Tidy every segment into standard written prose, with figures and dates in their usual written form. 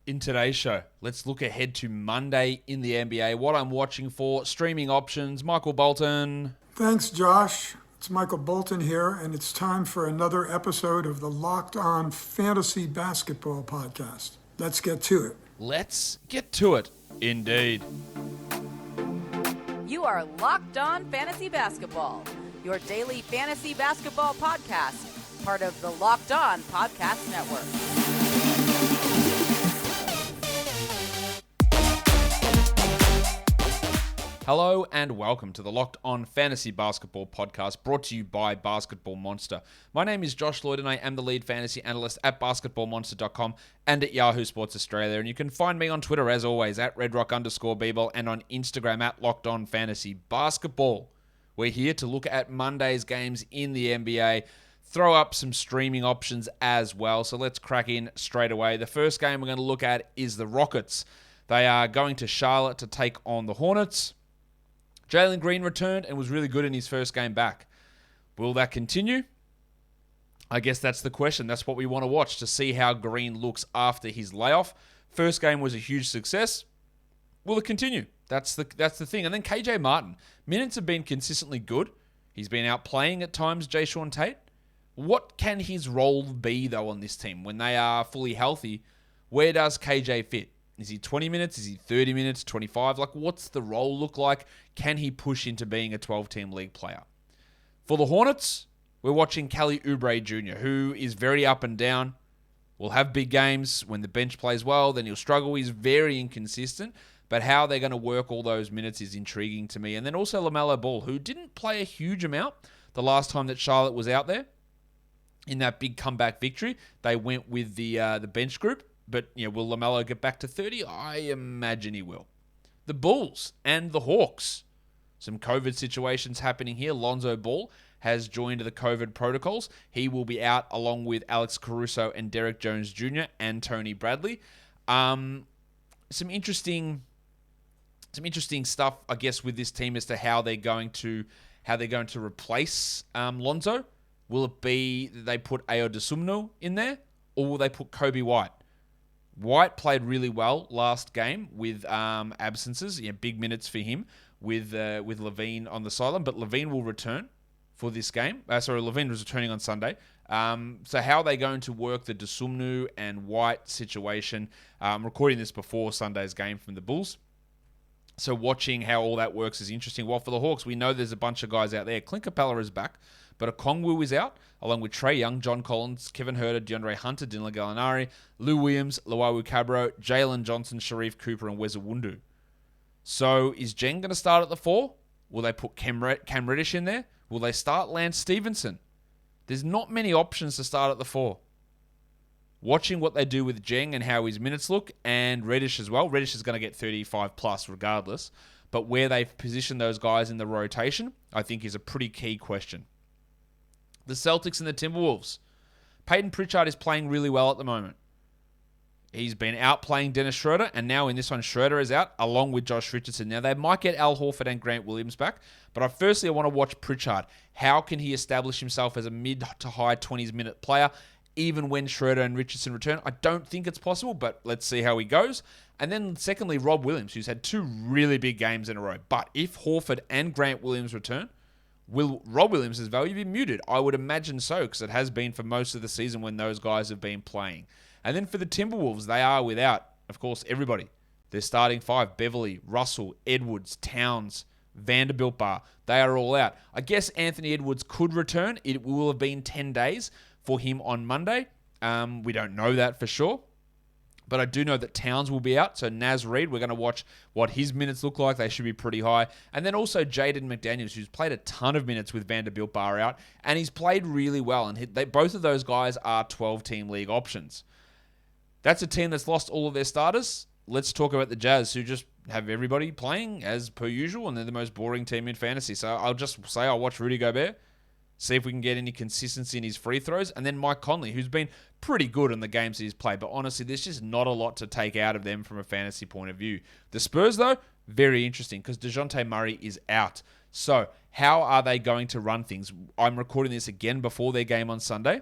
In today's show, let's look ahead to Monday in the NBA, what I'm watching for, streaming options. Michael Bolton. Thanks, Josh. It's Michael Bolton here, and it's time for another episode of the Locked On Fantasy Basketball Podcast. Let's get to it. Let's get to it, indeed. You are Locked On Fantasy Basketball, your daily fantasy basketball podcast, part of the Locked On Podcast Network. Hello and welcome to the Locked On Fantasy Basketball Podcast, brought to you by Basketball Monster. My name is Josh Lloyd and I am the lead fantasy analyst at basketballmonster.com and at Yahoo Sports Australia. And you can find me on Twitter as always at redrock_bball and on Instagram at Locked On Fantasy Basketball. We're here to look at Monday's games in the NBA, throw up some streaming options as well. So let's crack in straight away. The first game we're going to look at is the Rockets. They are going to Charlotte to take on the Hornets. Jalen Green returned and was really good in his first game back. Will that continue? I guess that's the question. That's what we want to watch to see how Green looks after his layoff. First game was a huge success. Will it continue? That's the thing. And then KJ Martin. Minutes have been consistently good. He's been out playing at times Jayshawn Tate. What can his role be, though, on this team? When they are fully healthy, where does KJ fit? Is he 20 minutes? Is he 30 minutes? 25? What's the role look like? Can he push into being a 12-team league player? For the Hornets, we're watching Kelly Oubre Jr., who is very up and down. Will have big games. When the bench plays well, then he'll struggle. He's very inconsistent. But how they're going to work all those minutes is intriguing to me. And then also LaMelo Ball, who didn't play a huge amount the last time that Charlotte was out there. In that big comeback victory, they went with the bench group. But will LaMelo get back to 30? I imagine he will. The Bulls and the Hawks. Some COVID situations happening here. Lonzo Ball has joined the COVID protocols. He will be out along with Alex Caruso and Derek Jones Jr. and Tony Bradley. Some interesting stuff, I guess, with this team as to how they're going to replace Lonzo. Will it be that they put Ayo Dosunmu in there, or will they put Kobe White? White played really well last game with absences, big minutes for him with Levine on the sideline, but Levine will return for this game. Levine was returning on Sunday. So how are they going to work the Dosunmu and White situation? I'm recording this before Sunday's game from the Bulls. So watching how all that works is interesting. Well, for the Hawks, we know there's a bunch of guys out there. Clint Capella is back, but Okongwu is out, along with Trae Young, John Collins, Kevin Huerter, DeAndre Hunter, Dylan Gallinari, Lou Williams, Luau Cabro, Jalen Johnson, Sharif Cooper, and Wes Iwundu. So is Jen going to start at the 4? Will they put Cam Reddish in there? Will they start Lance Stevenson? There's not many options to start at the 4. Watching what they do with Jeng and how his minutes look, and Reddish as well. Reddish is going to get 35 plus regardless. But where they've positioned those guys in the rotation, I think is a pretty key question. The Celtics and the Timberwolves. Peyton Pritchard is playing really well at the moment. He's been out playing Dennis Schroeder, and now in this one, Schroeder is out, along with Josh Richardson. Now, they might get Al Horford and Grant Williams back, but I want to watch Pritchard. How can he establish himself as a mid to high 20s minute player, even when Schroeder and Richardson return? I don't think it's possible, but let's see how he goes. And then secondly, Rob Williams, who's had 2 really big games in a row. But if Horford and Grant Williams return, will Rob Williams' value be muted? I would imagine so, because it has been for most of the season when those guys have been playing. And then for the Timberwolves, they are without, of course, everybody. They're starting 5, Beverly, Russell, Edwards, Towns, Vanderbilt Bar. They are all out. I guess Anthony Edwards could return. It will have been 10 days for him on Monday. We don't know that for sure. But I do know that Towns will be out. So Naz Reid, we're going to watch what his minutes look like. They should be pretty high. And then also Jaden McDaniels, who's played a ton of minutes with Vanderbilt Bar out. And he's played really well. And both of those guys are 12-team league options. That's a team that's lost all of their starters. Let's talk about the Jazz, who just have everybody playing as per usual. And they're the most boring team in fantasy. So I'll just say I'll watch Rudy Gobert. See if we can get any consistency in his free throws. And then Mike Conley, who's been pretty good in the games he's played. But honestly, there's just not a lot to take out of them from a fantasy point of view. The Spurs, though, very interesting because DeJounte Murray is out. So how are they going to run things? I'm recording this again before their game on Sunday.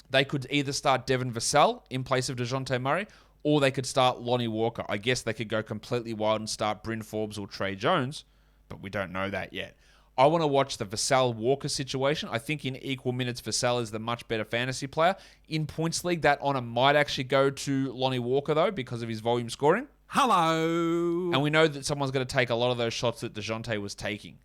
They could either start Devin Vassell in place of DeJounte Murray, or they could start Lonnie Walker. I guess they could go completely wild and start Bryn Forbes or Trey Jones, but we don't know that yet. I want to watch the Vassell Walker situation. I think in equal minutes, Vassell is the much better fantasy player. In points league, that honor might actually go to Lonnie Walker, though, because of his volume scoring. Hello. And we know that someone's going to take a lot of those shots that DeJounte was taking.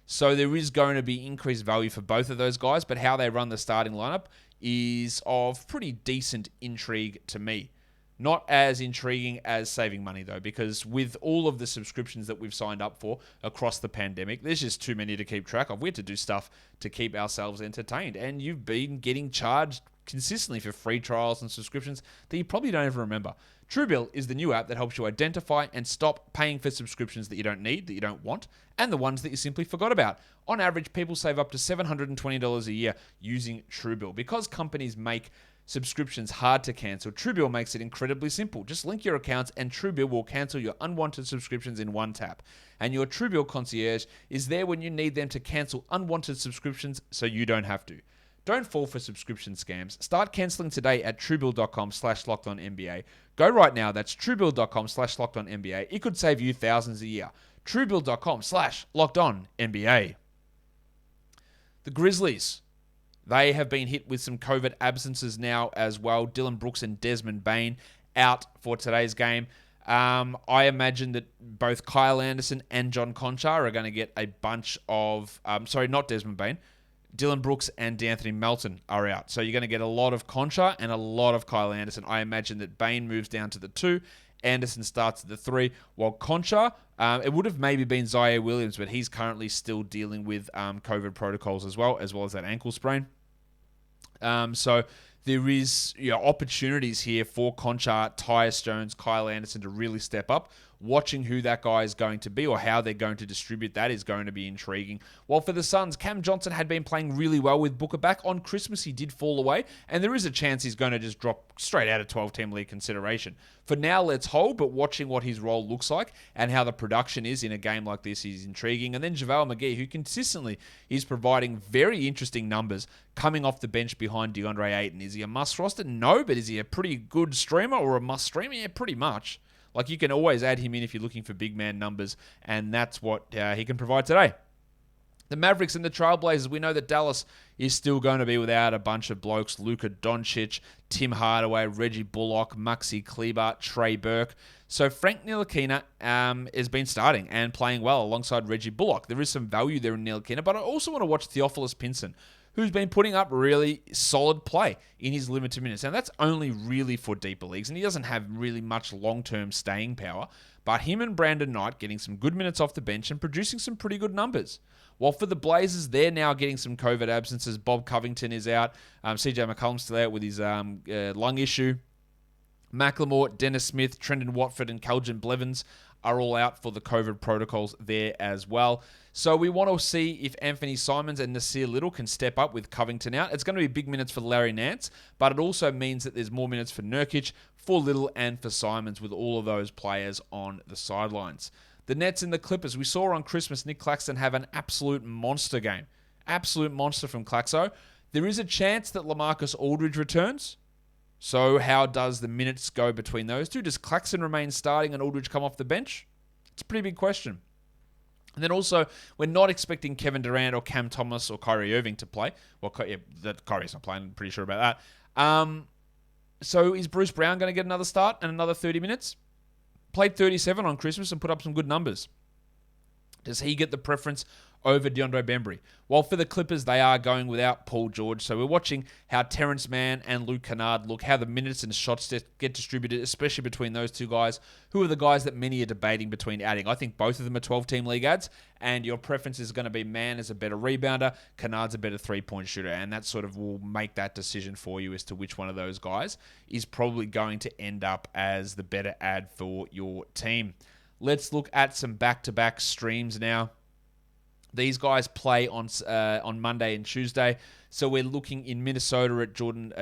So there is going to be increased value for both of those guys, but how they run the starting lineup is of pretty decent intrigue to me. Not as intriguing as saving money, though, because with all of the subscriptions that we've signed up for across the pandemic, there's just too many to keep track of. We had to do stuff to keep ourselves entertained, and you've been getting charged consistently for free trials and subscriptions that you probably don't even remember. TrueBill is the new app that helps you identify and stop paying for subscriptions that you don't need, that you don't want, and the ones that you simply forgot about. On average, people save up to $720 a year using TrueBill. Because companies make subscriptions hard to cancel, TrueBill makes it incredibly simple. Just link your accounts and TrueBill will cancel your unwanted subscriptions in one tap. And your TrueBill concierge is there when you need them to cancel unwanted subscriptions so you don't have to. Don't fall for subscription scams. Start canceling today at truebill.com/lockedonnba. Go right now. That's truebill.com/lockedonnba. It could save you thousands a year. truebill.com/lockedonnba. The Grizzlies. They have been hit with some COVID absences now as well. Dylan Brooks and Desmond Bain out for today's game. I imagine that both Kyle Anderson and John Conchar are going to get a bunch of... not Desmond Bain. Dylan Brooks and D'Anthony Melton are out. So you're going to get a lot of Conchar and a lot of Kyle Anderson. I imagine that Bain moves down to the 2. Anderson starts at the 3. While Conchar, it would have maybe been Zaire Williams, but he's currently still dealing with COVID protocols as well as that ankle sprain. So there is opportunities here for Conchar, Tyus Jones, Kyle Anderson to really step up. Watching who that guy is going to be or how they're going to distribute that is going to be intriguing. While for the Suns, Cam Johnson had been playing really well with Booker back. On Christmas, he did fall away, and there is a chance he's going to just drop straight out of 12-team league consideration. For now, let's hold, but watching what his role looks like and how the production is in a game like this is intriguing. And then JaVale McGee, who consistently is providing very interesting numbers coming off the bench behind DeAndre Ayton. Is he a must roster? No, but is he a pretty good streamer or a must streamer? Yeah, pretty much. Like, you can always add him in if you're looking for big man numbers, and that's what he can provide today. The Mavericks and the Trailblazers, we know that Dallas is still going to be without a bunch of blokes. Luka Doncic, Tim Hardaway, Reggie Bullock, Maxi Kleber, Trey Burke. So Frank Ntilikina has been starting and playing well alongside Reggie Bullock. There is some value there in Ntilikina, but I also want to watch Theophilus Pinson, who's been putting up really solid play in his limited minutes. And that's only really for deeper leagues, and he doesn't have really much long-term staying power. But him and Brandon Knight getting some good minutes off the bench and producing some pretty good numbers. While for the Blazers, they're now getting some COVID absences. Bob Covington is out. CJ McCollum's still out with his lung issue. Macklemore, Dennis Smith, Trendon Watford, and Kelvin Blevins are all out for the COVID protocols there as well. So we want to see if Anthony Simons and Nasir Little can step up with Covington out. It's going to be big minutes for Larry Nance, but it also means that there's more minutes for Nurkic, for Little, and for Simons with all of those players on the sidelines. The Nets and the Clippers. We saw on Christmas Nick Claxton have an absolute monster game. Absolute monster from Claxo. There is a chance that LaMarcus Aldridge returns. So how does the minutes go between those two? Does Claxton remain starting and Aldridge come off the bench? It's a pretty big question. And then also, we're not expecting Kevin Durant or Cam Thomas or Kyrie Irving to play. Well, Kyrie's not playing. I'm pretty sure about that. So is Bruce Brown going to get another start and another 30 minutes? Played 37 on Christmas and put up some good numbers. Does he get the preference over DeAndre Bembry? Well, for the Clippers, they are going without Paul George. So we're watching how Terrence Mann and Luke Kennard look, how the minutes and shots get distributed, especially between those two guys, who are the guys that many are debating between adding. I think both of them are 12-team league ads, and your preference is going to be Mann as a better rebounder, Kennard's a better three-point shooter, and that sort of will make that decision for you as to which one of those guys is probably going to end up as the better ad for your team. Let's look at some back-to-back streams now. These guys play on Monday and Tuesday. So we're looking in Minnesota at Jaden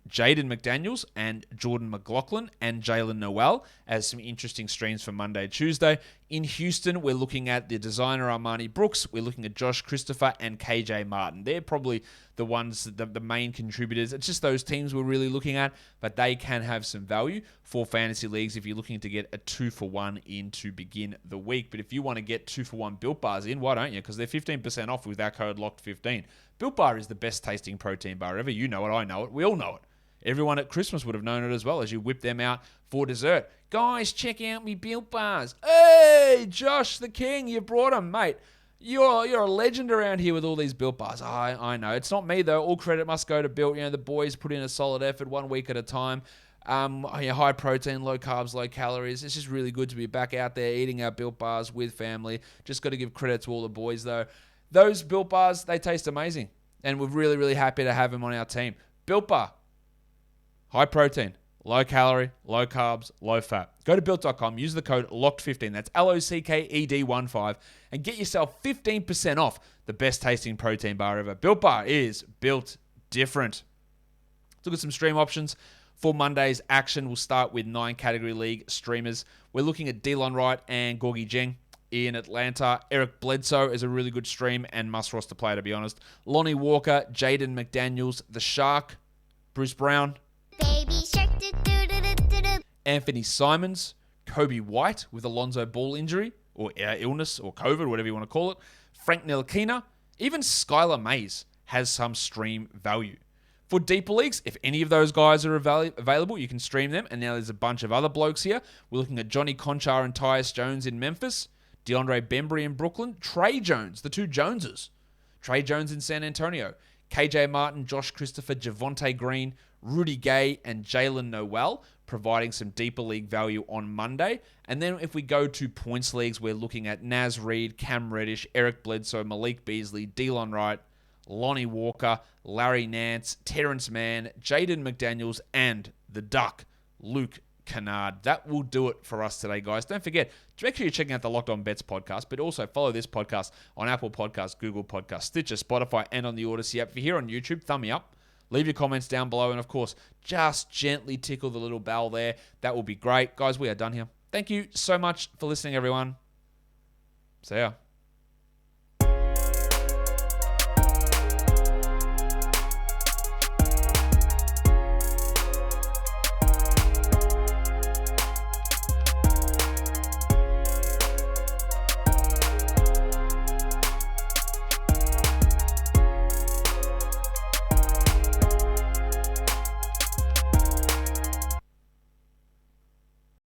McDaniels and Jordan McLaughlin and Jalen Noel as some interesting streams for Monday, Tuesday. In Houston, we're looking at the designer Armani Brooks. We're looking at Josh Christopher and KJ Martin. They're probably the ones, the main contributors. It's just those teams we're really looking at, but they can have some value for fantasy leagues if you're looking to get a 2-for-1 in to begin the week. But if you want to get 2-for-1 Built Bars in, why don't you? Because they're 15% off with our code LOCKED15. Built Bar is the best tasting protein bar ever. You know it, I know it, we all know it. Everyone at Christmas would have known it as well as you whip them out for dessert. Guys, check out me Built Bars. Hey, Josh the King, you brought them, mate. You're a legend around here with all these Built Bars. I know. It's not me, though. All credit must go to Built. The boys put in a solid effort 1 week at a time. High protein, low carbs, low calories. It's just really good to be back out there eating our Built Bars with family. Just got to give credit to all the boys, though. Those Built Bars, they taste amazing. And we're really, really happy to have them on our team. Built Bar. High protein, low calorie, low carbs, low fat. Go to built.com, use the code LOCKED15, that's LOCKED15, and get yourself 15% off the best tasting protein bar ever. Built Bar is built different. Let's look at some stream options. For Monday's action, we'll start with 9 category league streamers. We're looking at Delon Wright and Gorgie Jeng in Atlanta. Eric Bledsoe is a really good stream and must roster player, to be honest. Lonnie Walker, Jaden McDaniels, The Shark, Bruce Brown, Baby shark, Anthony Simons, Kobe White with Alonzo Ball injury or illness or COVID, whatever you want to call it, Frank Ntilikina, even Skylar Mays has some stream value. For deeper leagues, if any of those guys are available, you can stream them. And now there's a bunch of other blokes here. We're looking at Johnny Conchar and Tyus Jones in Memphis, DeAndre Bembry in Brooklyn, Trey Jones, the two Joneses, Trey Jones in San Antonio, KJ Martin, Josh Christopher, Javonte Green, Rudy Gay, and Jalen Noel, providing some deeper league value on Monday. And then if we go to points leagues, we're looking at Naz Reid, Cam Reddish, Eric Bledsoe, Malik Beasley, Delon Wright, Lonnie Walker, Larry Nance, Terrence Mann, Jaden McDaniels, and the Duck, Luke Kennard. That will do it for us today, guys. Don't forget to make sure you're checking out the Locked On Bets podcast, but also follow this podcast on Apple Podcasts, Google Podcasts, Stitcher, Spotify, and on the Odyssey app. If you're here on YouTube, thumb me up. Leave your comments down below, and of course, just gently tickle the little bell there. That will be great. Guys, we are done here. Thank you so much for listening, everyone. See ya.